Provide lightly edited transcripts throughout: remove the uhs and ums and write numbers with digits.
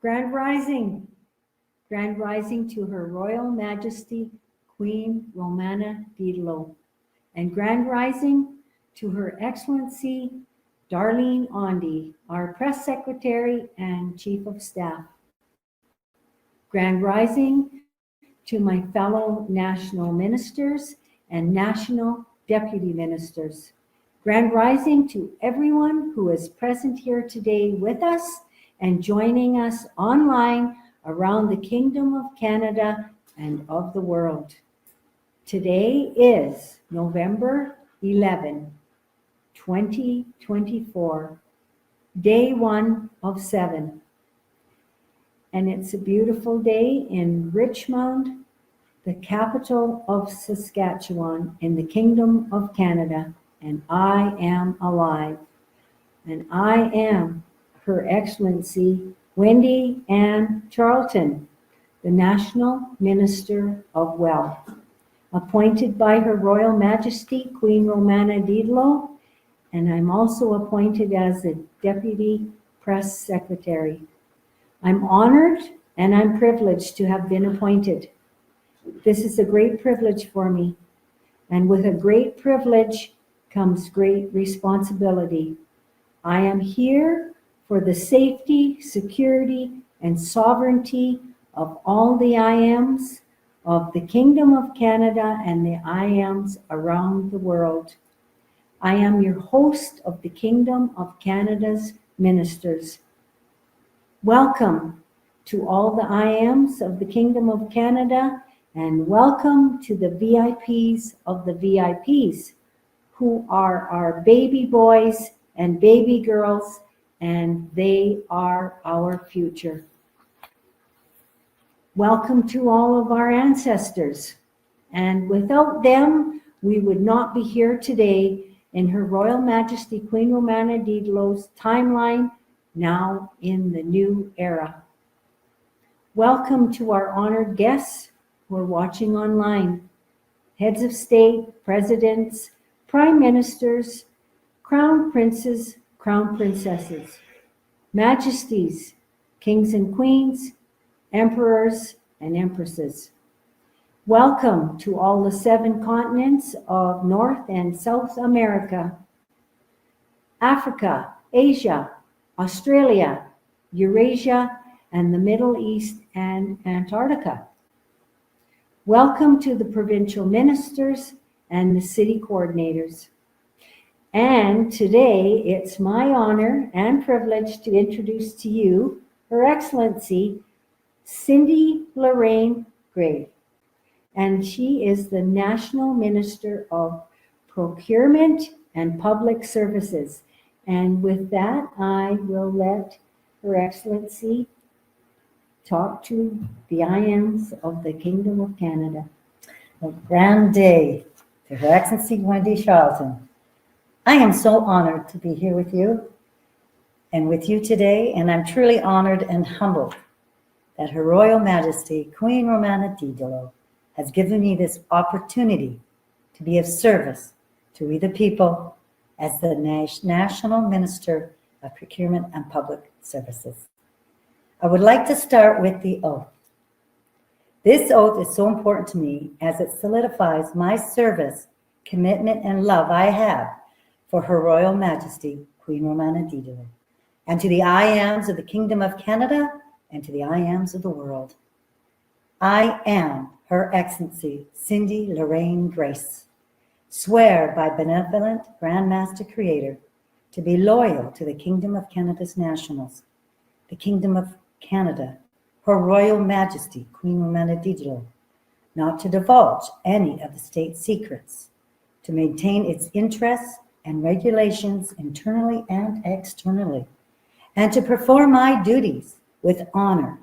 Grand Rising. Grand Rising to Her Royal Majesty Queen Romana Diderot. And Grand Rising to Her Excellency Darlene Ondy, our Press Secretary and Chief of Staff. Grand Rising to my fellow national ministers and national deputy ministers. Grand Rising to everyone who is present here today with us and joining us online around the Kingdom of Canada and of the world. Today is November 11, 2024, day 1 of 7. And it's a beautiful day in Richmond, the capital of Saskatchewan in the Kingdom of Canada. And I am alive. And I am Her Excellency Wendy Ann Charlton, the National Minister of Wealth, appointed by Her Royal Majesty Queen Romana Diderot, and I'm also appointed as the Deputy Press Secretary. I'm honored and I'm privileged to have been appointed. This is a great privilege for me, and with a great privilege comes great responsibility. I am here for the safety, security, and sovereignty of all the IAMs of the Kingdom of Canada and the IAMs around the world. I am your host of the Kingdom of Canada's ministers. Welcome to all the IAMs of the Kingdom of Canada, and welcome to the VIPs of the VIPs, who are our baby boys and baby girls, and they are our future. Welcome to all of our ancestors, and without them, we would not be here today in Her Royal Majesty Queen Romana Diderot's timeline, now in the new era. Welcome to our honored guests who are watching online, heads of state, presidents, prime ministers, crown princes, crown princesses, majesties, kings and queens, emperors and empresses. Welcome to all the 7 continents of North and South America, Africa, Asia, Australia, Eurasia, and the Middle East and Antarctica. Welcome to the provincial ministers and the city coordinators. And today it's my honor and privilege to introduce to you Her Excellency Cindy Lorraine Grais. And she is the National Minister of Procurement and Public Services. And with that, I will let Her Excellency talk to the IAMs of the Kingdom of Canada. A grand day to Her Excellency Wendy Charlton. I am so honored to be here with you and with you today, and I'm truly honored and humbled that Her Royal Majesty Queen Romana Diderot has given me this opportunity to be of service to we the people as the National Minister of Procurement and Public Services. I would like to start with the oath. This oath is so important to me as it solidifies my service, commitment, and love I have for Her Royal Majesty Queen Romana Diderot, and to the IAMs of the Kingdom of Canada and to the IAMs of the world. I am Her Excellency Cindy Lorraine Grais, swear by benevolent Grand Master Creator to be loyal to the Kingdom of Canada's nationals, the Kingdom of Canada, Her Royal Majesty Queen Romana Diderot, not to divulge any of the state secrets, to maintain its interests and regulations internally and externally, and to perform my duties with honor,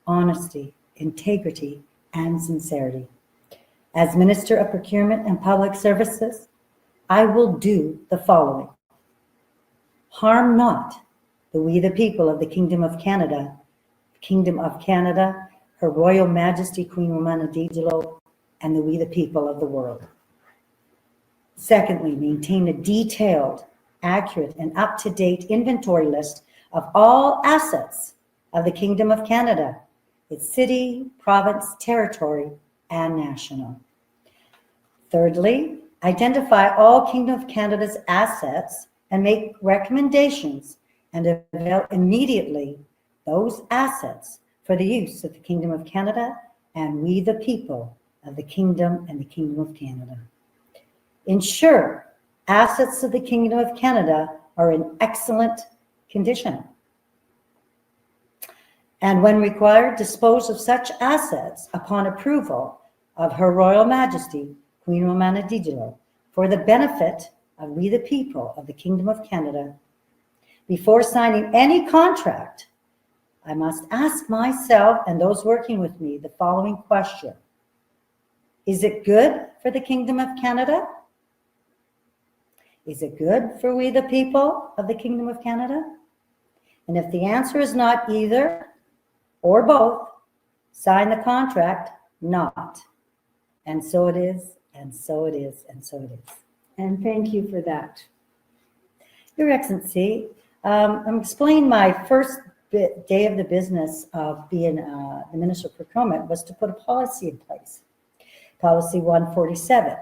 honesty, integrity, and sincerity. As Minister of Procurement and Public Services, I will do the following. Harm not the we the people of the Kingdom of Canada, Her Royal Majesty Queen Romana Diderot, and the we the people of the world. Secondly, maintain a detailed, accurate, and up-to-date inventory list of all assets of the Kingdom of Canada, its city, province, territory, and national. Thirdly, identify all Kingdom of Canada's assets and make recommendations and avail immediately those assets for the use of the Kingdom of Canada and we the people of the Kingdom and the Kingdom of Canada. Ensure assets of the Kingdom of Canada are in excellent condition. And when required, dispose of such assets upon approval of Her Royal Majesty, Queen Romana Digilo, for the benefit of we the people of the Kingdom of Canada. Before signing any contract, I must ask myself and those working with me the following question. Is it good for the Kingdom of Canada? Is it good for we the people of the Kingdom of Canada? And if the answer is not either or both, sign the contract not. And so it is, and so it is, and so it is. And thank you for that. Your Excellency, I'm explaining my first day of the business of being the Minister of Procurement was to put a policy in place. Policy 147,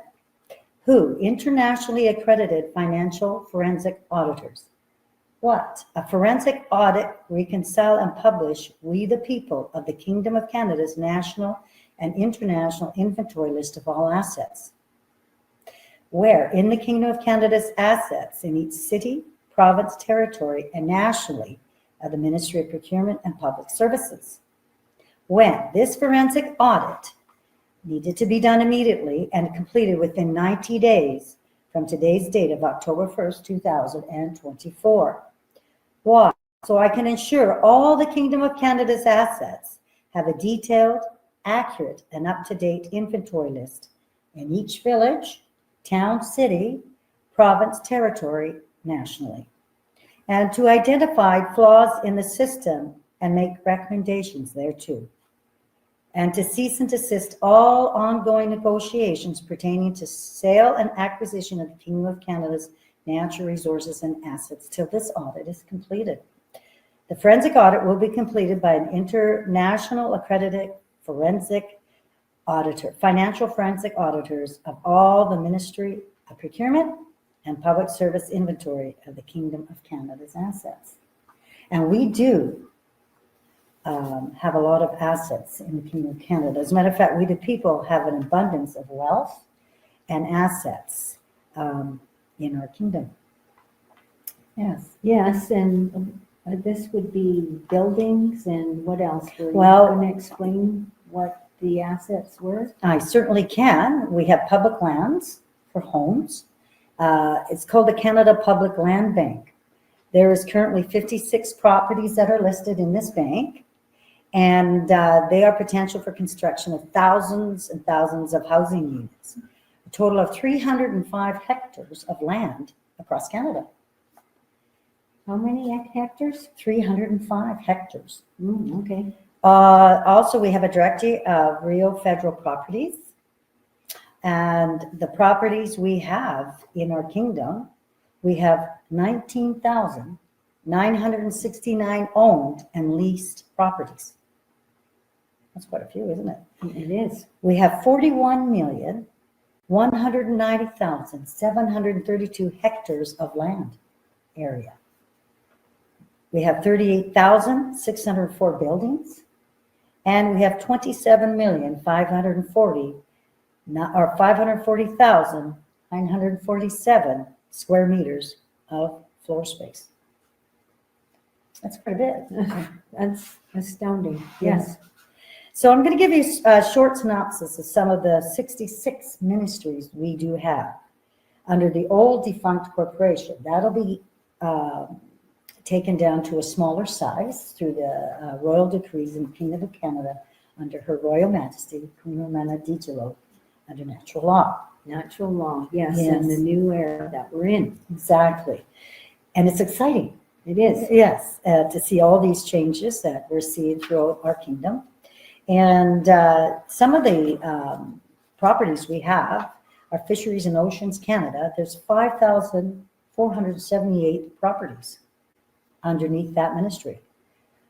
who internationally accredited financial forensic auditors. What? A forensic audit reconcile and publish we the people of the Kingdom of Canada's national and international inventory list of all assets. Where in the Kingdom of Canada's assets in each city, province, territory, and nationally of the Ministry of Procurement and Public Services. When this forensic audit needed to be done immediately and completed within 90 days from today's date of October 1st, 2024. Why? So I can ensure all the Kingdom of Canada's assets have a detailed, accurate, and up-to-date inventory list in each village, town, city, province, territory, nationally. And to identify flaws in the system and make recommendations thereto. And to cease and desist all ongoing negotiations pertaining to sale and acquisition of the Kingdom of Canada's natural resources and assets till this audit is completed. The forensic audit will be completed by an international accredited forensic auditor, financial forensic auditors of all the Ministry of Procurement and Public Service inventory of the Kingdom of Canada's assets. And we do have a lot of assets in the Kingdom of Canada. As a matter of fact, we the people have an abundance of wealth and assets in our kingdom. Yes. Yes, and this would be buildings and what else? Were you Well- going to explain what the assets were? I certainly can. We have public lands for homes. It's called the Canada Public Land Bank. There is currently 56 properties that are listed in this bank, and they are potential for construction of thousands and thousands of housing units. A total of 305 hectares of land across Canada. How many hectares? 305 hectares. Okay. Also, we have a directory of Rio federal properties. And the properties we have in our kingdom, we have 19,969 owned and leased properties. That's quite a few, isn't it? It is. We have 41,190,732 hectares of land area. We have 38,604 buildings, and we have 540,947 square meters of floor space. That's quite a bit. That's astounding. Yes. So I'm going to give you a short synopsis of some of the 66 ministries we do have under the old defunct corporation. That'll be taken down to a smaller size through the royal decrees in the Kingdom of Canada under Her Royal Majesty, Queen Romana Digilo, under natural law. Natural law. Yes. Yes. And the new era that we're in. Exactly. And it's exciting. It is. Yes, to see all these changes that we're seeing throughout our kingdom. And some of the properties we have are Fisheries and Oceans Canada. There's 5,478 properties underneath that ministry.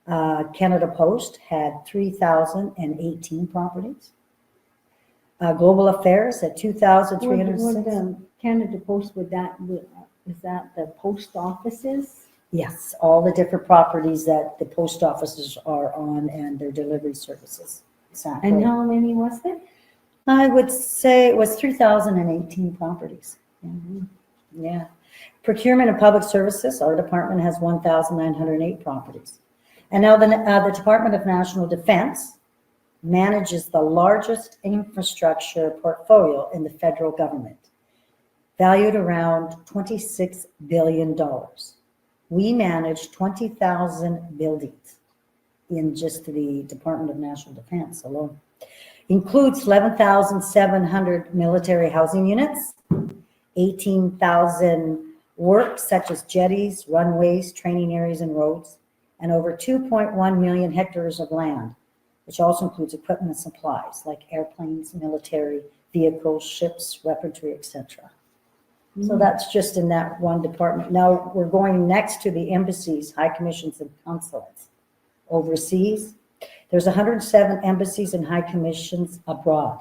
Canada Post had 3,018 properties. Global Affairs at 2,306. Canada Post, is that the post offices? Yes, all the different properties that the post offices are on and their delivery services. Exactly. And how many was there? I would say it was 3,018 properties. Mhm. Yeah. Procurement and Public Services, our department has 1,908 properties. And now the Department of National Defense manages the largest infrastructure portfolio in the federal government, valued around $26 billion. We manage 20,000 buildings in just the Department of National Defense alone. Includes 11,700 military housing units, 18,000 works such as jetties, runways, training areas, and roads, and over 2.1 million hectares of land, which also includes equipment and supplies like airplanes, military vehicles, ships, weaponry, etc. So that's just in that one department. Now we're going next to the embassies, high commissions, and consulates overseas. There's 107 embassies and high commissions abroad.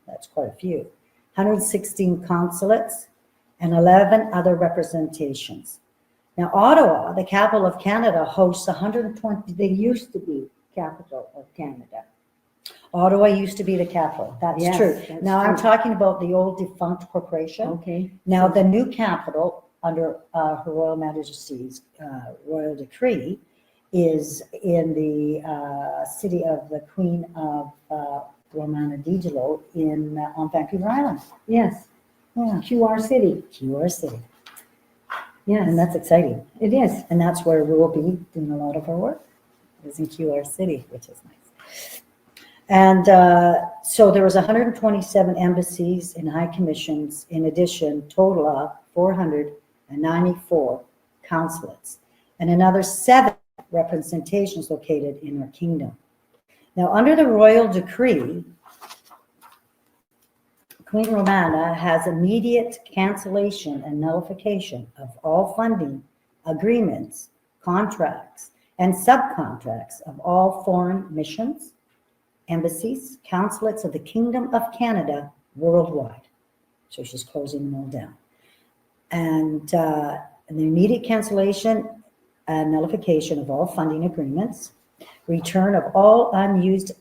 That's quite a few. 116 consulates and 11 other representations. Now Ottawa, the capital of Canada, hosts 120. They used to be capital of Canada. Ottawa used to be the capital. That's Yes, true. that's Now I'm true. talking about the old defunct corporation. Okay. Now the new capital under Her Royal Majesty's royal decree is in the city of the Queen of Romana-Digelo on Vancouver Island. Yes, Yeah, QR City. QR City. Yes, And that's exciting. it is. And that's where we will be doing a lot of our work, is in QR City, which is nice. And so there was 127 embassies and high commissions, in addition, total of 494 consulates, and another 7 representations located in our kingdom. Now, under the royal decree, Queen Romana has immediate cancellation and nullification of all funding, agreements, contracts, and subcontracts of all foreign missions, embassies, consulates of the Kingdom of Canada worldwide. So she's closing them all down. And the immediate cancellation and nullification of all funding agreements, return of all unused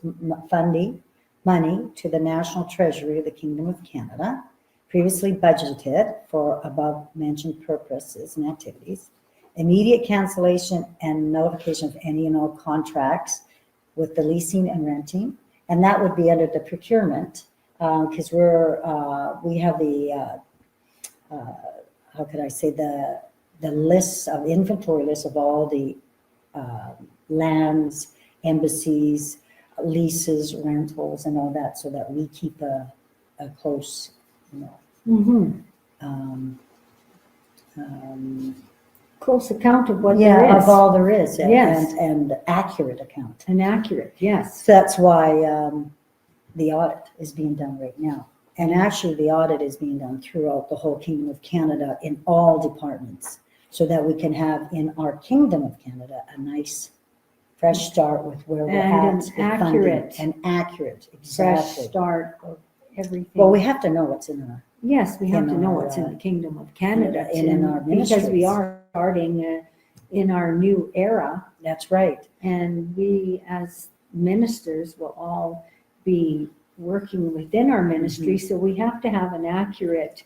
funding money to the National Treasury of the Kingdom of Canada, previously budgeted for above-mentioned purposes and activities, immediate cancellation and nullification of any and all contracts with the leasing and renting, and that would be under the procurement, because we have the how could I say, the lists of inventory lists of all the lands, embassies, leases, rentals, and all that, so that we keep a close, Close account of what there is. of all there is, Yes. and accurate account. And accurate, yes. So that's why the audit is being done right now. And actually, the audit is being done throughout the whole Kingdom of Canada in all departments, so that we can have in our Kingdom of Canada a nice fresh start with where we're And at. an with funding. accurate- And accurate, Fresh exactly. start of everything. Well, we have to know what's in our, Yes, we have in to know our, what's in the Kingdom of Canada. and in our Because we ministries. are starting in our new era, that's right. and we as ministers will all be working within our ministry, Mm-hmm. so we have to have an accurate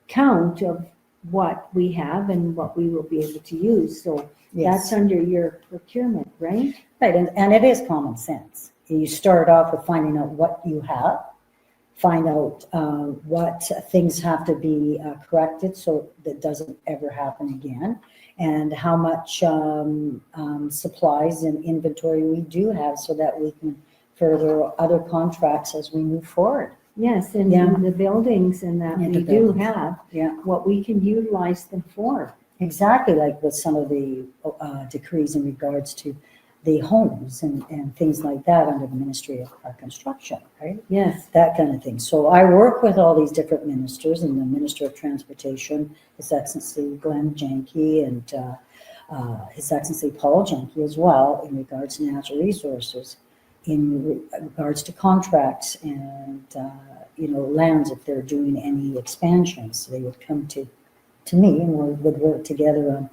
count of what we have and what we will be able to use. So Yes. that's under your procurement, right? Right, and it is common sense. You start off with finding out what you have, find out what things have to be corrected so that doesn't ever happen again, and how much supplies and inventory we do have so that we can further other contracts as we move forward. Yes, and Yeah. the buildings and that Yeah, we the do buildings. have, Yeah. what we can utilize them for. Exactly, like with some of the decrees in regards to the homes and things like that under the Ministry of Construction, right? Yes, That kind of thing. So I work with all these different ministers, and the Minister of Transportation, His Excellency Glenn Janke, and His Excellency Paul Jenke as well in regards to natural resources, in regards to contracts and, lands, if they're doing any expansions, they would come to me and we would work together on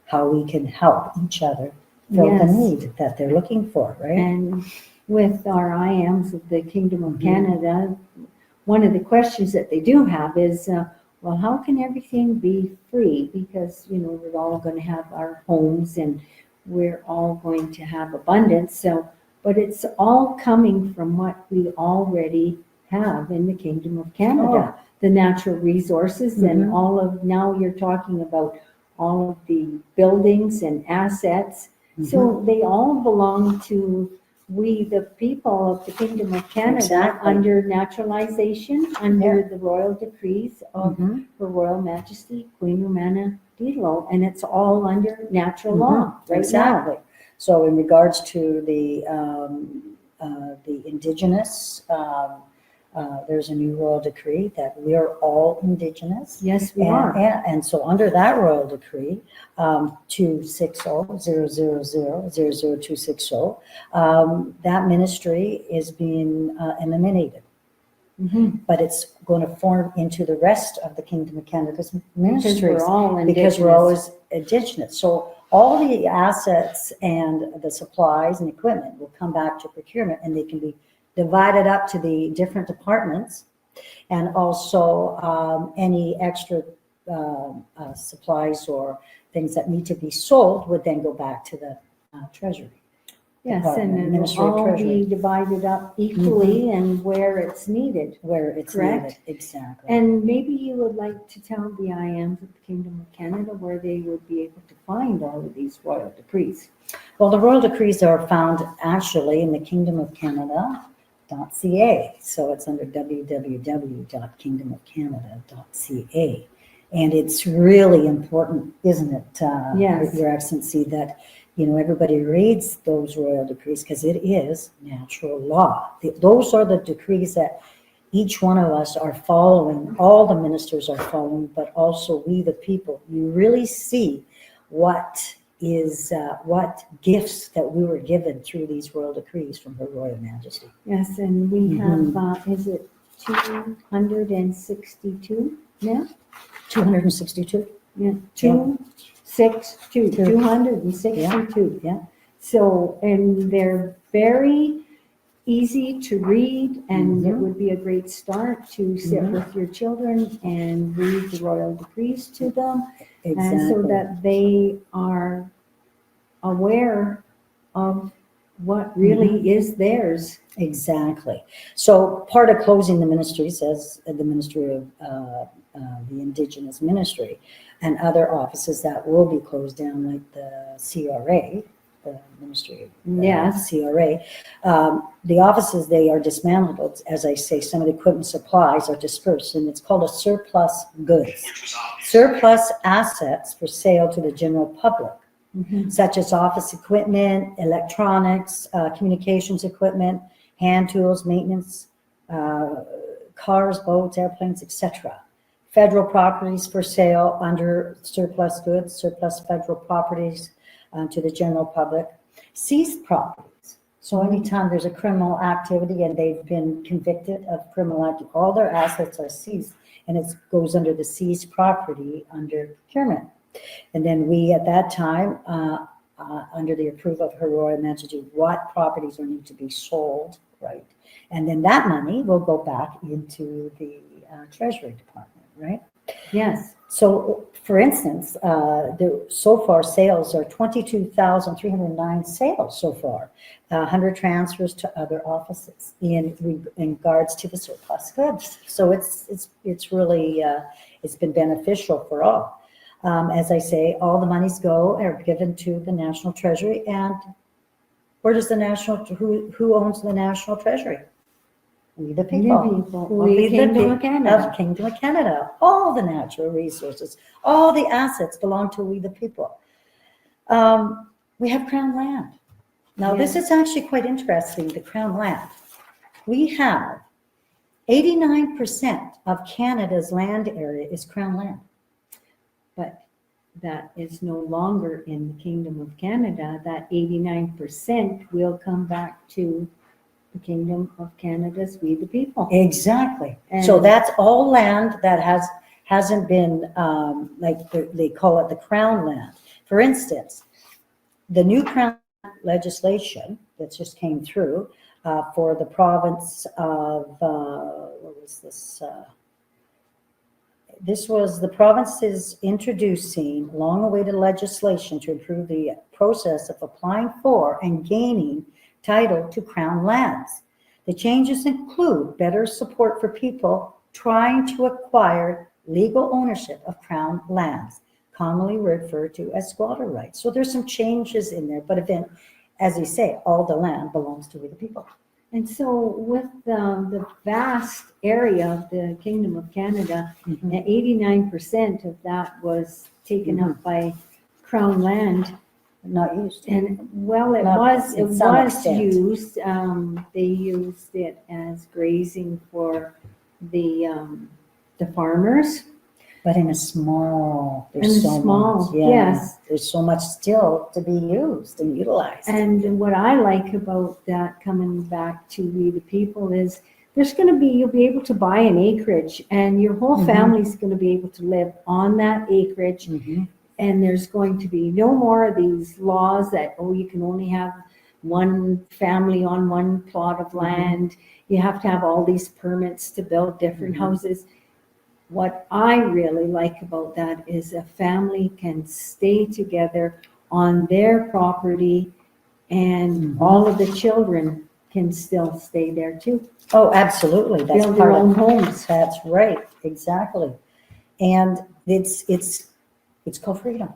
how we can help each other fill the Yes. need that they're looking for, right? And with our IAMs of the Kingdom of Canada, one of the questions that they do have is, well, how can everything be free? Because, we're all going to have our homes and we're all going to have abundance. So, but it's all coming from what we already have in the Kingdom of Canada. The natural resources and all of, now you're talking about all of the buildings and assets. So they all belong to we, the people of the Kingdom of Canada, Exactly. under naturalization, under the royal decrees of Her Royal Majesty Queen Romana Dilo, and it's all under natural law right Exactly. now. So in regards to the indigenous, there's a new royal decree that we are all indigenous. Yes, we are. And so under that royal decree, 260-000-00260, that ministry is being eliminated. But it's going to form into the rest of the Kingdom of Canada's ministries. Because we're all indigenous. Because we're always indigenous. So all the assets and the supplies and equipment will come back to procurement, and they can be divided up to the different departments, and also any extra supplies or things that need to be sold would then go back to the Treasury. Yes, Department, and it Ministry will of all Treasury. be divided up equally and where it's needed. Where it's Correct. needed, exactly. And maybe you would like to tell the IAMs of the Kingdom of Canada where they would be able to find all of these royal decrees. Well, the royal decrees are found actually in the Kingdom of Canada.ca. So it's under www.kingdomofcanada.ca. And it's really important, isn't it, Yes. Your Excellency, that everybody reads those royal decrees, because it is natural law. Those are the decrees that each one of us are following, all the ministers are following, but also we the people. You really see what gifts that we were given through these royal decrees from Her Royal Majesty. Yes, and we have, is it 262 now? 262? Yeah, 262. Yeah. So, and they're very easy to read, and it would be a great start to sit with your children and read the royal decrees to them. Exactly. And so that they are aware of what really is theirs. Exactly. So part of closing the ministries, as the Ministry of the Indigenous Ministry and other offices that will be closed down, like the CRA, the Ministry of CRA, the offices, they are dismantled. As I say, some of the equipment supplies are dispersed, and it's called a surplus goods. Surplus assets for sale to the general public, such as office equipment, electronics, communications equipment, hand tools, maintenance, cars, boats, airplanes, etc. Federal properties for sale under surplus goods, surplus federal properties to the general public. Seized properties. So anytime there's a criminal activity and they've been convicted of criminal activity, all their assets are seized, and it goes under the seized property under procurement. And then we, at that time, under the approval of Her Royal Majesty, what properties are need to be sold, right? And then that money will go back into the Treasury Department, right? Yes. So, for instance, so far sales are 22,309 sales so far, 100 transfers to other offices in regards to the surplus goods. So it's really it's been beneficial for all. As I say, all the monies are given to the National Treasury, and where does who owns the National Treasury? We the people. We the Kingdom of Canada. Kingdom of Canada. All the natural resources, all the assets belong to we the people. We have Crown land. Now, this is actually quite interesting, the Crown land. We have 89% of Canada's land area is Crown land. But that is no longer in the Kingdom of Canada, that 89% will come back to the Kingdom of Canada's We the People. Exactly. So And- that's all land that hasn't been, like they call it the Crown land. For instance, the new Crown legislation that just came through for the province of, what was this? This was the provinces introducing long-awaited legislation to improve the process of applying for and gaining title to Crown lands. The changes include better support for people trying to acquire legal ownership of Crown lands, commonly referred to as squatter rights. So there's some changes in there, but again, as you say, all the land belongs to we the people. And so with the vast area of the Kingdom of Canada, 89% of that was taken up by Crown land. Not used. And well, it Not was to some extent. used, they used it as grazing for the farmers. But in a small, In there's a so small, much, yeah. yes. There's so much still to be used and utilized. And what I like about that coming back to We the People is there's going to be, you'll be able to buy an acreage and your whole family's going to be able to live on that acreage. And there's going to be no more of these laws that, oh, you can only have one family on one plot of land. You have to have all these permits to build different houses. What I really like about that is a family can stay together on their property and all of the children can still stay there too. Oh, absolutely. That's Build their part own of, homes. that's right, exactly. And it's called freedom.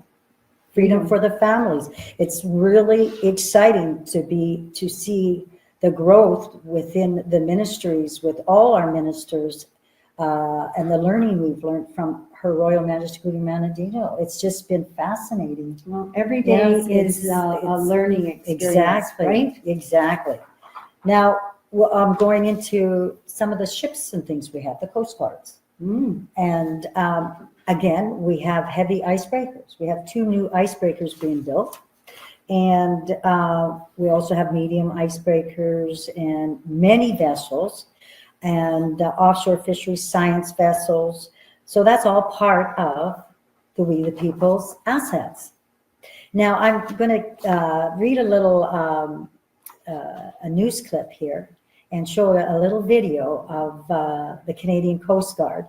Freedom for the families. It's really exciting to see the growth within the ministries with all our ministers and the learning we've learned from Her Royal Majesty Queen Manadino. It's just been fascinating. Well, every day Yes, is a learning experience, Exactly, right? exactly. Now, I'm going into some of the ships and things we have, the Coast Guards. And again, we have heavy icebreakers. We have 2 new icebreakers being built. And we also have medium icebreakers and many vessels and offshore fisheries science vessels. So that's all part of the We the People's assets. Now, I'm going to read a little a news clip here and show a little video of the Canadian Coast Guard.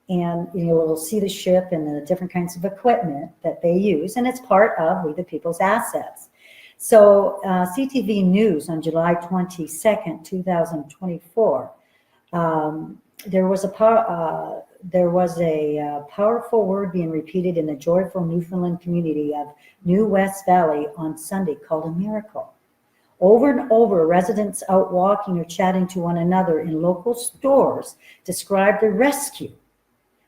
And you'll see the ship and the different kinds of equipment that they use, and it's part of We the People's assets. So CTV News on July 22nd, 2024, there was a powerful word being repeated in the joyful Newfoundland community of New West Valley on Sunday called a miracle. Over and over, residents out walking or chatting to one another in local stores described the rescue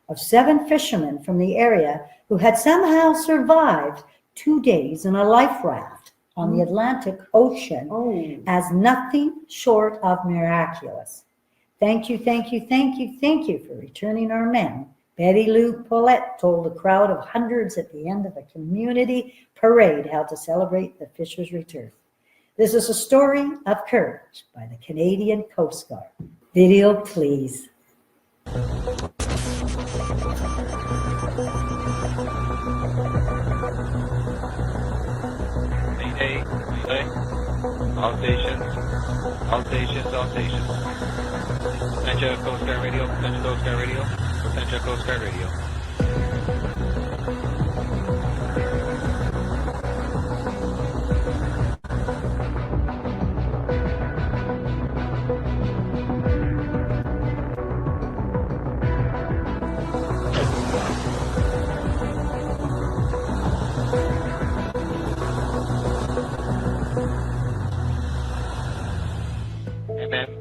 of 7 fishermen from the area who had somehow survived 2 days in a life raft on the Atlantic Ocean as nothing short of miraculous. Thank you, thank you, thank you, thank you for returning our men. Betty Lou Paulette told a crowd of hundreds at the end of a community parade held to celebrate the fishers' return. This is a story of courage by the Canadian Coast Guard. Video, please. Mayday, Mayday. All stations, all stations, all stations. Potential Coast Guard Radio, potential Coast Guard Radio, potential Coast Guard Radio.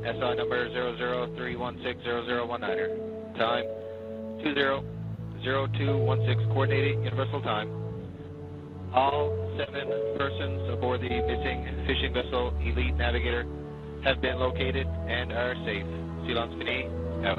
SI number 003160019er. Time 200216 coordinating universal time. All 7 persons aboard the missing fishing vessel Elite Navigator have been located and are safe. Silence Fini, out.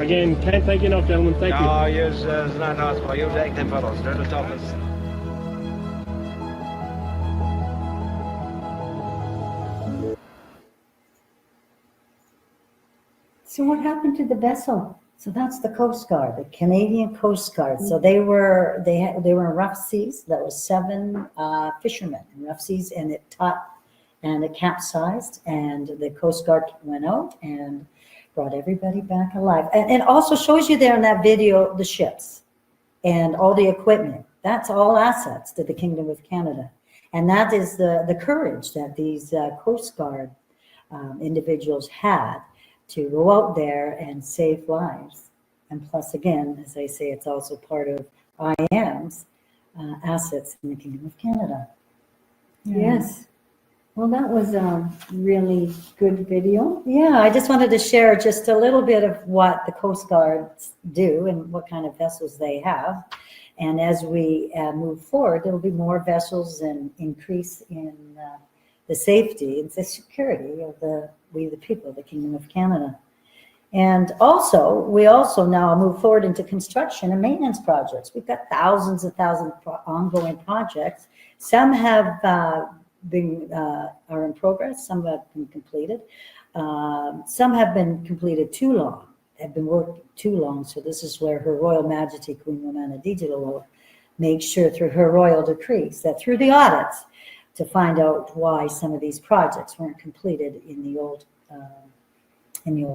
Again, can't thank you enough, gentlemen. Thank you. No, it's not us, but you take them fellows. They're the toughest. So what happened to the vessel? So that's the Coast Guard, the Canadian Coast Guard. So they were in rough seas. That was 7 fishermen in rough seas, and it capsized. And the Coast Guard went out and brought everybody back alive. And it also shows you there in that video the ships and all the equipment. That's all assets to the Kingdom of Canada, and that is the courage that these Coast Guard individuals had to go out there and save lives. And plus, again, as I say, it's also part of IAM's assets in the Kingdom of Canada. Yes. Well, that was a really good video. Yeah, I just wanted to share just a little bit of what the Coast Guards do and what kind of vessels they have. And as we move forward, there will be more vessels and increase in the safety and the security of the people of the Kingdom of Canada. And also, we also now move forward into construction and maintenance projects. We've got thousands and thousands of ongoing projects. Some have are in progress, some have been completed. Some have been completed too long, have been worked too long. So this is where Her Royal Majesty Queen Romana Digital will make sure through her royal decrees that through the audits to find out why some of these projects weren't completed in the old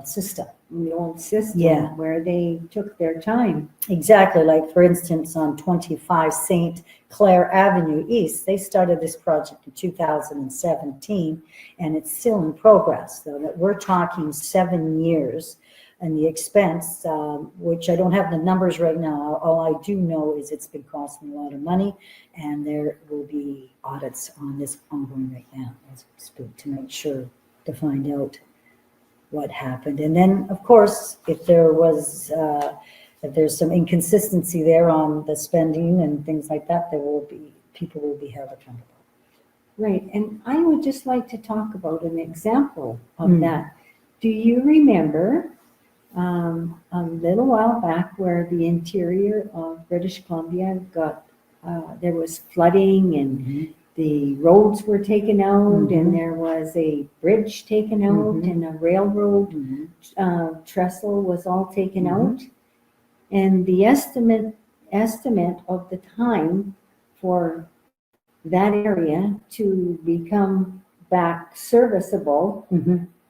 system. In the old system, Yeah. where they took their time. Exactly, like for instance, on 25 St. Clair Avenue East, they started this project in 2017, and it's still in progress, so that we're talking 7 years. And the expense, which I don't have the numbers right now, all I do know is it's been costing a lot of money, and there will be audits on this ongoing right now as we speak to make sure to find out what happened. And then, of course, if there's some inconsistency there on the spending and things like that, people will be held accountable. Right, and I would just like to talk about an example of that. Do you remember a little while back where the interior of British Columbia got, there was flooding and the roads were taken out and there was a bridge taken out and a railroad trestle was all taken out? And the estimate of the time for that area to become back serviceable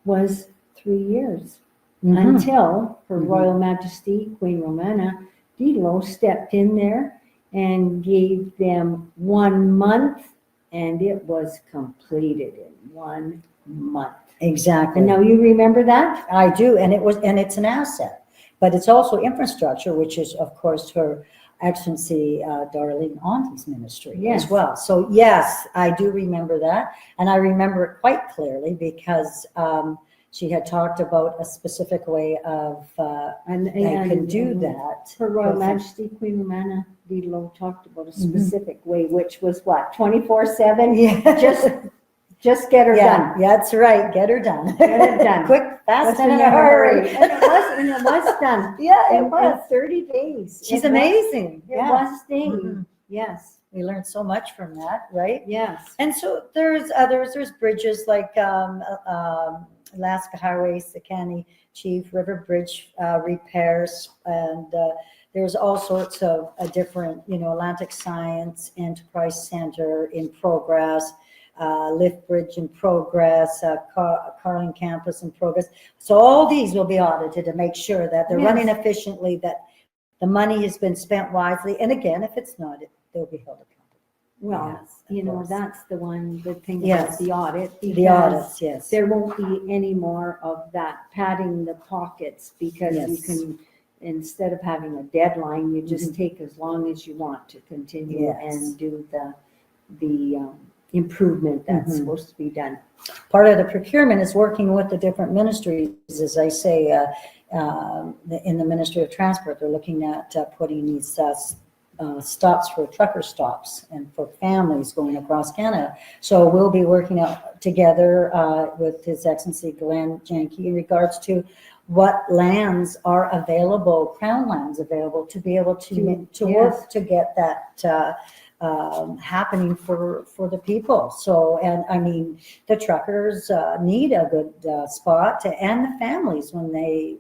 was 3 years. Until Her Royal Majesty Queen Romana Digital stepped in there and gave them 1 month, and it was completed in 1 month. Exactly. And now you remember that? I do, and it's an asset, but it's also infrastructure, which is of course Her Excellency Darlene Aunty's ministry as well. So yes, I do remember that, and I remember it quite clearly because she had talked about a specific way of they could do that. Her Royal Majesty Queen Romana Digital talked about a specific way, which was what, 24/7? Yeah. Just get her done. Yeah, that's right. Get her done. Get her done. Quick, fast, What's and in in a hurry. And it was done. Yeah, it In was. 30 days. She's It was- amazing. It Yeah. was daily. Yes. We learned so much from that, right? Yes. And so there's others. There's bridges like Alaska Highway, Sakani Chief River Bridge repairs, and there's all sorts of different, Atlantic Science Enterprise Center in progress, Lift Bridge in progress, Carling Campus in progress. So all these will be audited to make sure that they're running efficiently, that the money has been spent wisely. And again, if it's not, they'll be held accountable. Well, Yes, of course. that's the thing Yes. about the audit. The because audits, yes. There won't be any more of that padding the pockets because you Yes. can, instead of having a deadline, you just take as long as you want to continue Yes. and do the improvement that's supposed to be done. Part of the procurement is working with the different ministries, as I say, in the Ministry of Transport, they're looking at putting these stops for trucker stops and for families going across Canada. So we'll be working out together with His Excellency Glenn Janke in regards to what lands are available, crown lands available to be able to work yes. to get that happening for the people. So, and I mean, the truckers need a good spot and the families when they,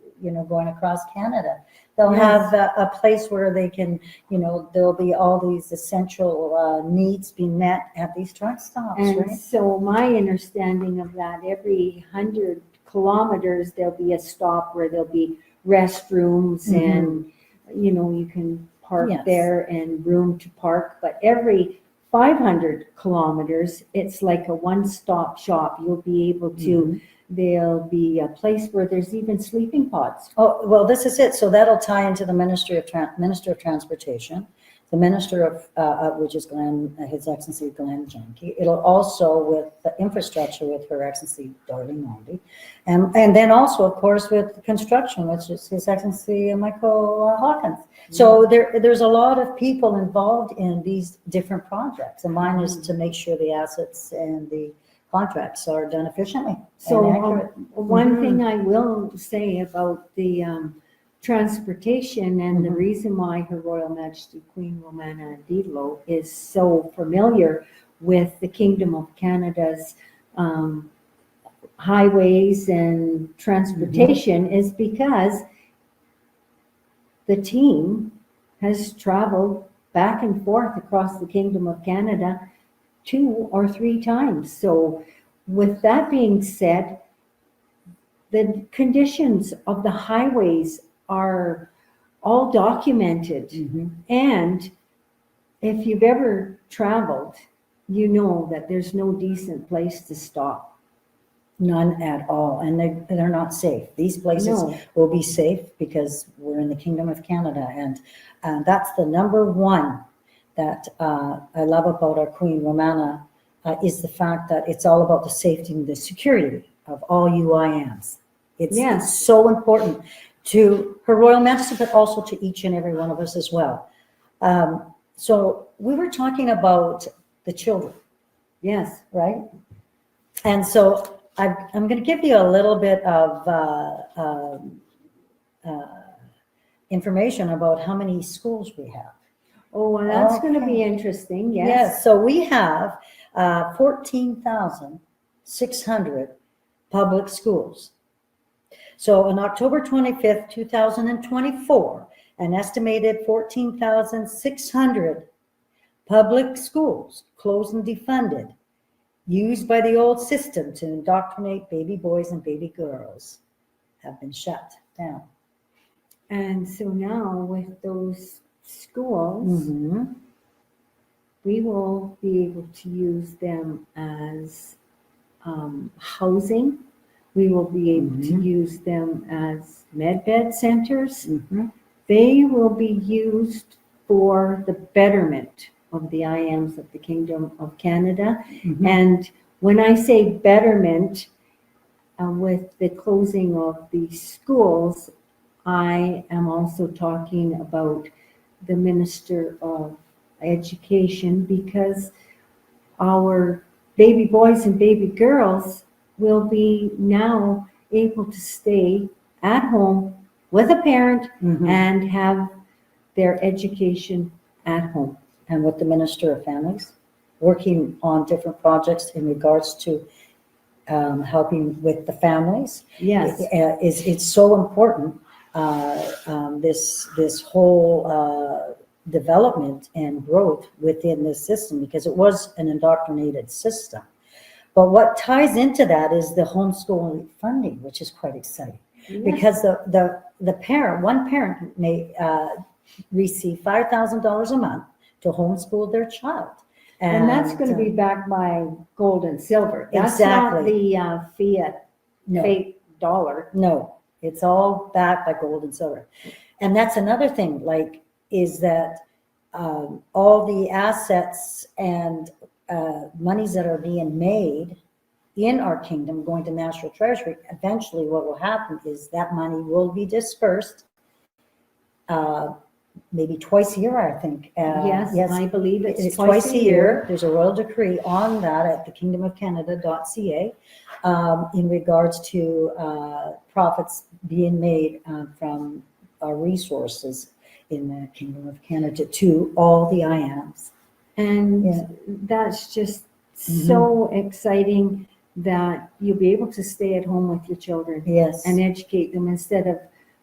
going across Canada. They'll Yes. have a place where they can, there'll be all these essential needs being met at these truck stops, And right? so my understanding of that, every 100 kilometers, there'll be a stop where there'll be restrooms and, you can park Yes. there and room to park. But every 500 kilometers, it's like a one-stop shop. You'll be able to, there'll be a place where there's even sleeping pods. Oh, well, this is it. So that'll tie into the Minister of Transportation, the Minister of, which is His Excellency Glenn Janke. It'll also with the infrastructure with Her Excellency Darlene Lundy. And then also, of course, with construction, which is His Excellency Michael Hawkins. So there's a lot of people involved in these different projects. And mine is to make sure the assets and the contracts are done efficiently So and accurate. one thing I will say about the transportation and the reason why Her Royal Majesty Queen Romana Diderot is so familiar with the Kingdom of Canada's highways and transportation is because the team has traveled back and forth across the Kingdom of Canada 2 or 3 times. So with that being said, the conditions of the highways are all documented. And if you've ever traveled, you know that there's no decent place to stop. None at all, and they're not safe. These places will be safe because we're in the Kingdom of Canada, and that's the number one that I love about our Queen Romana is the fact that it's all about the safety and the security of all UIMs. It's so important to Her Royal Majesty, but also to each and every one of us as well. So we were talking about the children. Yes. Right? And so I'm going to give you a little bit of information about how many schools we have. Oh, well, that's going to be interesting. Yes. Yes. So we have 14,600 public schools. So on October 25th, 2024, an estimated 14,600 public schools closed and defunded, used by the old system to indoctrinate baby boys and baby girls, have been shut down. And so now with those schools, we will be able to use them as housing. We will be able to use them as medbed centers. They will be used for the betterment of the IAMs of the Kingdom of Canada. And when I say betterment, with the closing of these schools, I am also talking about the Minister of Education, because our baby boys and baby girls will be now able to stay at home with a parent and have their education at home. And with the Minister of Families, working on different projects in regards to helping with the families. Yes. It's so important, this whole development and growth within this system, because it was an indoctrinated system. But what ties into that is the homeschooling funding, which is quite exciting. Because the parent, one parent may receive $5,000 a month to homeschool their child. And that's going to be backed by gold and silver. That's not the fiat fake dollar. No, it's all backed by gold and silver. And that's another thing, is that all the assets and monies that are being made in our kingdom going to National Treasury, eventually what will happen is that money will be dispersed maybe twice a year, I think. Yes, I believe It's twice a year. There's a royal decree on that at thekingdomofcanada.ca in regards to profits being made from our resources in the Kingdom of Canada to all the IAMs. And Yeah. that's just so exciting that you'll be able to stay at home with your children Yes. and educate them instead of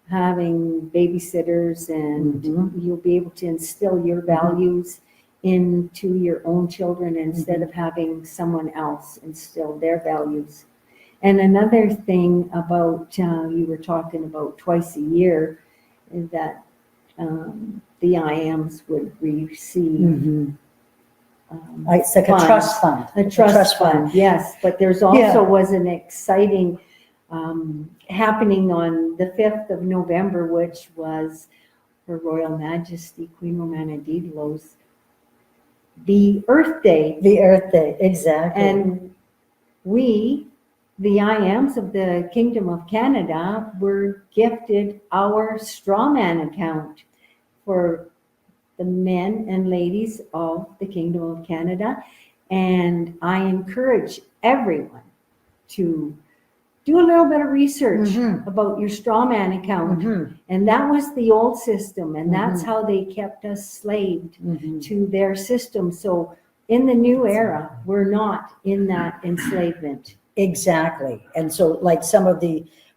having babysitters, and you'll be able to instill your values into your own children instead of having someone else instill their values. And another thing about, you were talking about twice a year, is that the IAMs would receive It's like a trust fund. a trust fund, yes, but there's also was an exciting happening on the 5th of November, which was Her Royal Majesty Queen Romana Diderot's the Earth Day. The Earth Day, exactly. And we, the IAMs of the Kingdom of Canada, were gifted our Strawman account for the men and ladies of the Kingdom of Canada. And I encourage everyone to do a little bit of research about your Strawman account. And that was the old system, and that's how they kept us slaved to their system. So in the new era, we're not in that enslavement. Exactly. And so like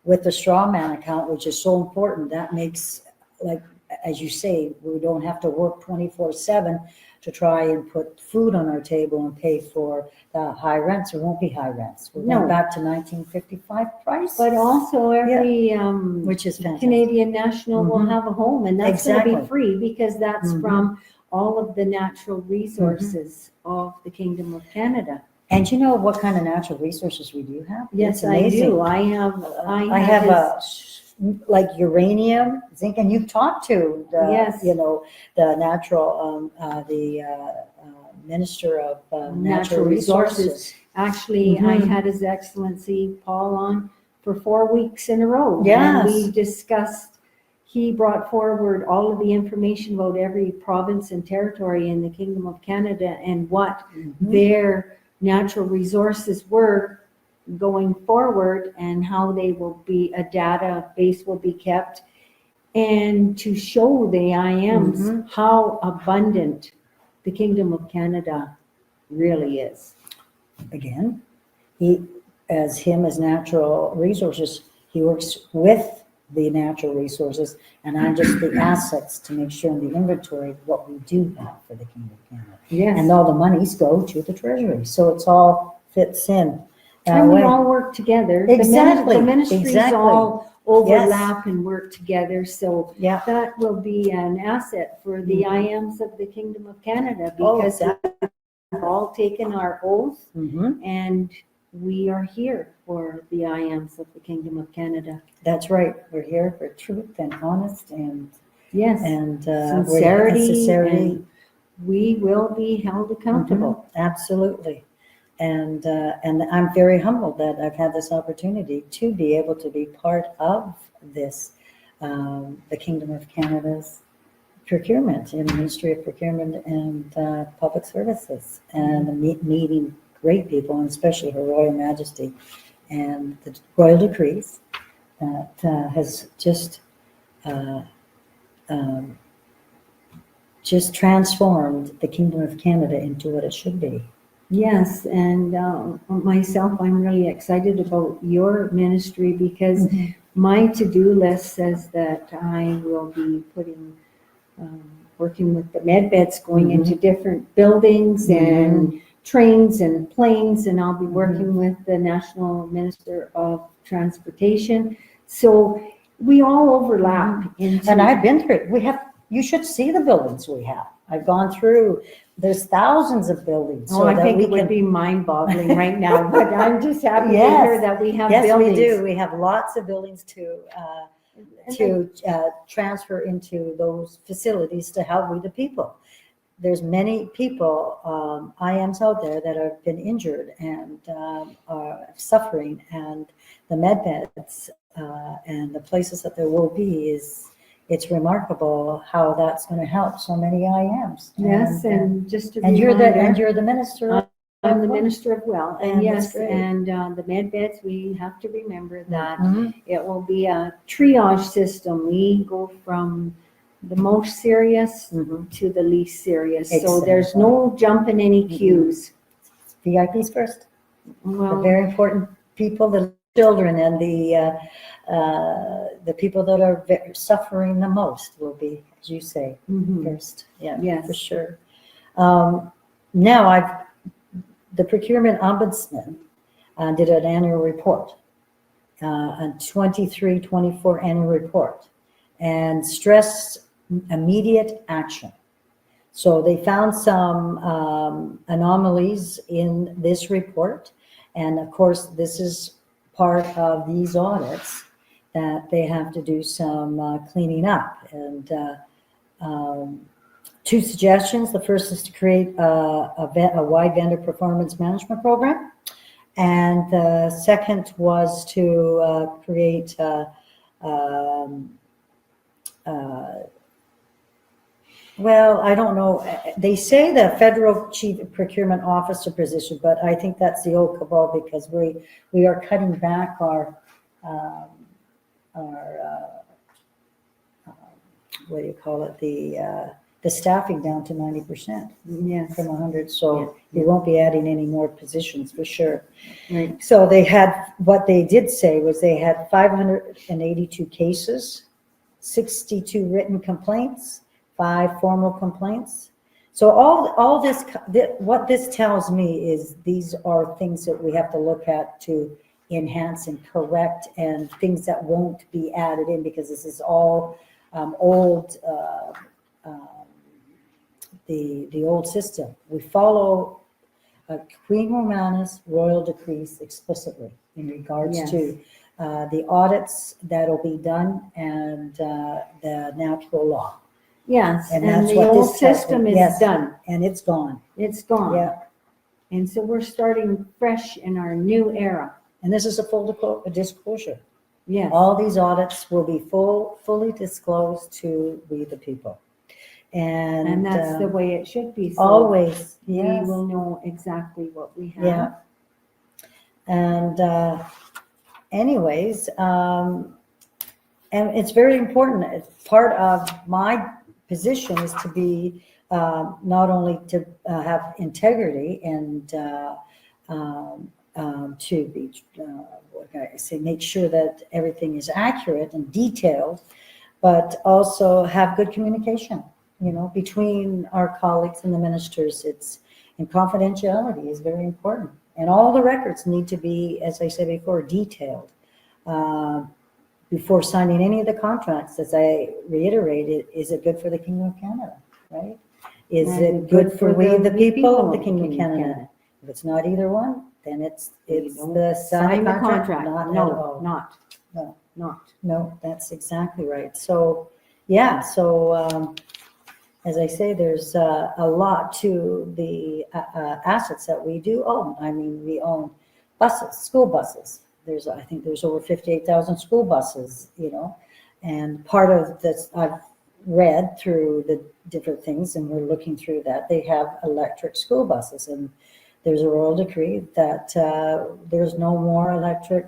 with the Strawman account, which is so important, that makes, like, as you say, we don't have to work 24/7 to try and put food on our table and pay for the high rents. There won't be high rents. We're going back to 1955 price. But also every which is fantastic. Canadian national will have a home, and that's going to be Exactly. free because that's from all of the natural resources of the Kingdom of Canada. And you know what kind of natural resources we do have? Yes, It's I amazing. do. I have Like uranium, zinc, and you've talked to the, Yes. the natural, Minister of Natural Resources. Actually, I had His Excellency Paul on for 4 weeks in a row. Yes. And we discussed, he brought forward all of the information about every province and territory in the Kingdom of Canada and what their natural resources were going forward and how they will be, a database will be kept, and to show the IAMs how abundant the Kingdom of Canada really is. Again, as natural resources, he works with the natural resources, and I'm just the assets to make sure in the inventory what we do have for the Kingdom of Canada. Yes. And all the monies go to the treasury, so it's all fits in. And we all work together. Exactly, The ministries exactly. all overlap and work together, so Yeah. that will be an asset for the IAMs of the Kingdom of Canada Oh, because we've all taken our oath and we are here for the IAMs of the Kingdom of Canada. That's right. We're here for truth and honest and Yes, sincerity. and we will be held accountable. Absolutely. And I'm very humbled that I've had this opportunity to be able to be part of this, the Kingdom of Canada's procurement in the Ministry of Procurement and Public Services, and meeting great people, and especially Her Royal Majesty and the royal decrees that has just transformed the Kingdom of Canada into what it should be. Yes, and myself, I'm really excited about your ministry because my to-do list says that I will be working with the med beds, going into different buildings and trains and planes, and I'll be working with the National Minister of Transportation. So we all overlap into. And I've been through it. You should see the buildings we have. I've gone through, there's thousands of buildings. I think it would be mind-boggling right now, but I'm just happy to hear that we have buildings. Yes, we do. We have lots of buildings to transfer into those facilities to help with the people. There's many people, IAMs out there that have been injured and are suffering, and the med beds and the places that there will be it's remarkable how that's going to help so many IMs. Yes, and just a and you're reminder, the minister. I'm the Minister of Well, and And that's yes, great. and the med beds, we have to remember that Mhm. it will be a triage system. We go from the most serious Mhm. to the least serious. So there's Exactly. no jumping any queues. VIPs first. The Well, very important people, the children and the people that are suffering the most will be, as you say, mhm. first. Yeah, Yes. for sure. Now the procurement ombudsman did an annual report, a 23-24 annual report, and stressed immediate action. So they found some anomalies in this report. And of course, this is part of these audits that they have to do some cleaning up. And two suggestions. The first is to create a wide vendor performance management program. And the second was to create well, I don't know. They say the federal chief procurement officer position, but I think that's the old cabal because we are cutting back our what do you call it, the staffing down to 90% Yes, from 100. So Yeah. we won't be adding any more positions for sure. right. So they had, what they did say was they had 582 cases, 62 written complaints, 5 formal complaints. So all this, what this tells me is these are things that we have to look at to enhance and correct, and things that won't be added in because this is all old, the old system. We follow Queen Romana's royal decrees explicitly in regards Yes. to the audits that'll be done and the natural law. Yes, And and that's the what old this tells me. system is Yes. done. And it's gone. It's gone. Yeah. And so we're starting fresh in our new era. And this is a full disclosure. Yes. All these audits will be fully disclosed to we the people. And that's the way it should be. So always. we Yes. will know exactly what we have. Yeah. And anyways, and it's very important. It's part of my position is to be not only to have integrity and to be, what can I say, make sure that everything is accurate and detailed, but also have good communication, between our colleagues and the ministers. And confidentiality is very important. And all the records need to be, as I said before, detailed. Before signing any of the contracts, as I reiterated, is it good for the Kingdom of Canada, right? Is And it good for we the people of the of Kingdom of Canada? If it's not either one, then it's don't the Sign the contract. not at No, all. not. No. Not. No, that's exactly right. So, yeah, so as I say, there's a lot to the assets that we do own. I mean, we own buses, school buses. I think there's over 58,000 school buses, and part of this, I've read through the different things and we're looking through that. They have electric school buses, and there's a royal decree that there's no more electric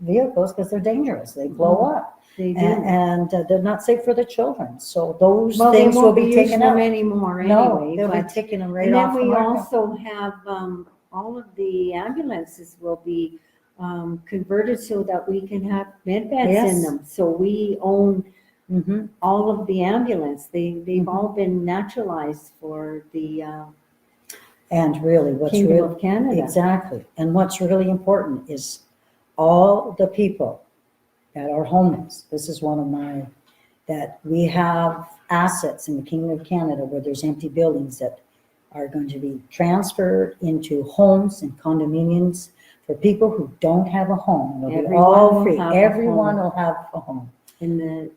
vehicles because they're dangerous. They blow up. They do. And they're not safe for the children. So those Well, things they will won't be taken using out. them anymore No, anyway. they'll be but- taking them right And off then the we market. also have, all of the ambulances will be converted so that we can have med beds in Yes. them. So we own Mhm. all of the ambulance. They've Mhm. all been naturalized for the And really, what's Kingdom really, of Canada. exactly. And what's really important is all the people that are homeless. This is one of that we have assets in the Kingdom of Canada where there's empty buildings that are going to be transferred into homes and condominiums for people who don't have a home. It'll be Everyone all will free. have a Everyone home. will have a home.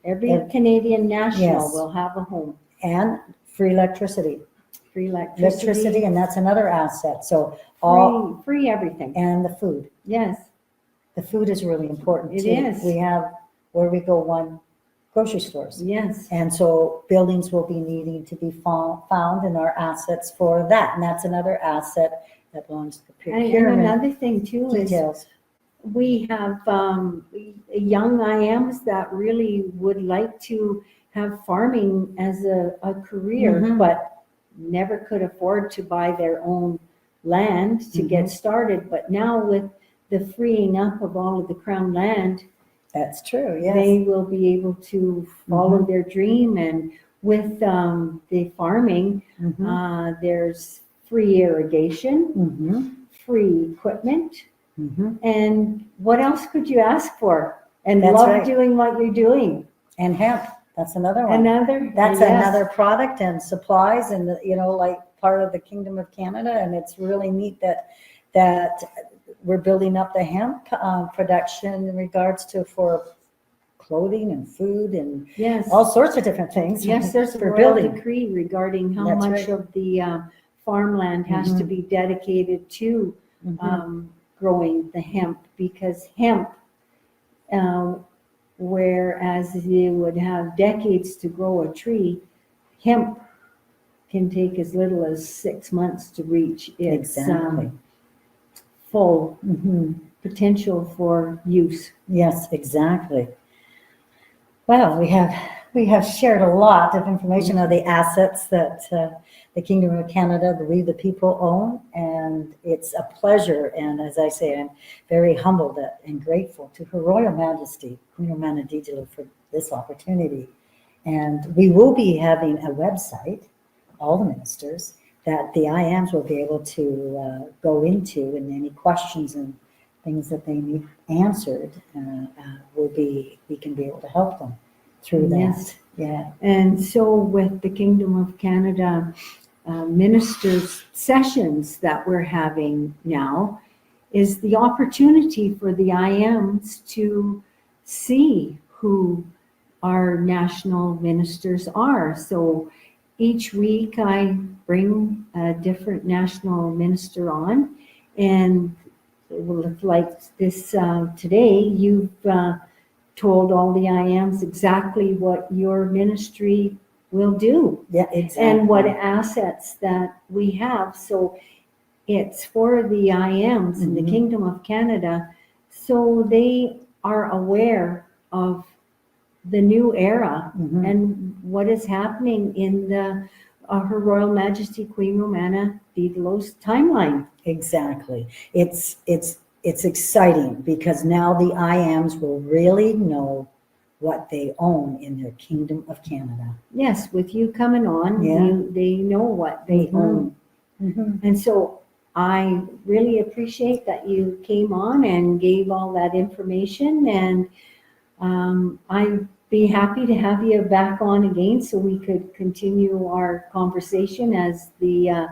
Every Ev- Canadian national Yes. will have a home. And free electricity. Free Electricity, and that's another asset. So all, free everything. and the food. Yes. The food is really important It too. is. We have, where we go one grocery stores. Yes. And so buildings will be needing to be found in our assets for that. And that's another asset that belongs to the And procurement another thing too is details. we have young IMs that really would like to have farming as a career, Mhm. but never could afford to buy their own land to get started. But now with the freeing up of all of the Crown land, That's true, yes. they will be able to follow their dream. And with the farming, Mhm. there's free irrigation, Mhm. free equipment, Mhm. and what else could you ask for? And That's love right. doing what you're doing. And hemp, that's another one. Another, That's yes. another product and supplies and, like part of the Kingdom of Canada. And it's really neat that we're building up the hemp production in regards to for clothing and food and Yes. all sorts of different things. Yes, there's a for royal building. decree regarding how That's much right. of the farmland has to Mhm. be dedicated to Mhm. growing the hemp, because hemp, whereas you would have decades to grow a tree, hemp can take as little as 6 months to reach its Exactly. full Mhm. potential for use. Yes, exactly. Well, we have shared a lot of information of the assets that the Kingdom of Canada, we the people own, and it's a pleasure. And as I say, I'm very humbled and grateful to Her Royal Majesty, Queen Romana Digital, for this opportunity. And we will be having a website, all the ministers, that the IAMs will be able to go into, and any questions and things that they need answered, we can be able to help them through that. Yes. Yeah. And so with the Kingdom of Canada ministers sessions that we're having now is the opportunity for the IMs to see who our national ministers are. So each week I bring a different national minister on, and like this today, you've told all the IMs exactly what your ministry will do Yeah, exactly. and what assets that we have. So it's for the IMs in the Mhm. Kingdom of Canada, so they are aware of the new era Mhm. and what is happening in the Her Royal Majesty Queen Romana Digital's timeline. Exactly. It's exciting because now the IAMs will really know what they own in their Kingdom of Canada. Yes, with you coming on, Yeah. they know what they Mhm. own. Mhm. And so I really appreciate that you came on and gave all that information, and I'd be happy to have you back on again so we could continue our conversation as the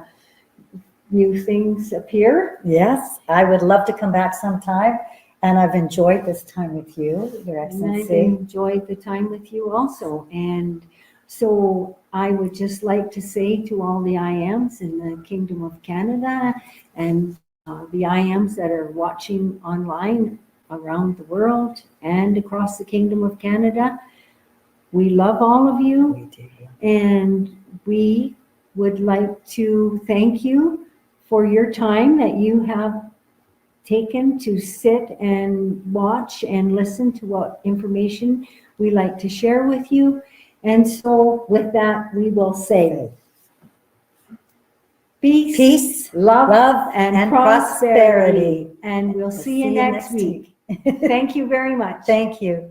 new things appear. Yes, I would love to come back sometime, and I've enjoyed this time with you, Your And I've Excellency. enjoyed the time with you also. And so I would just like to say to all the IMs in the Kingdom of Canada and the IMs that are watching online around the world and across the Kingdom of Canada, we love all of you, We do. and we would like to thank you for your time that you have taken to sit and watch and listen to what information we like to share with you. And so with that, we will say peace, love, and prosperity. And we'll see you next week. Thank you very much. Thank you.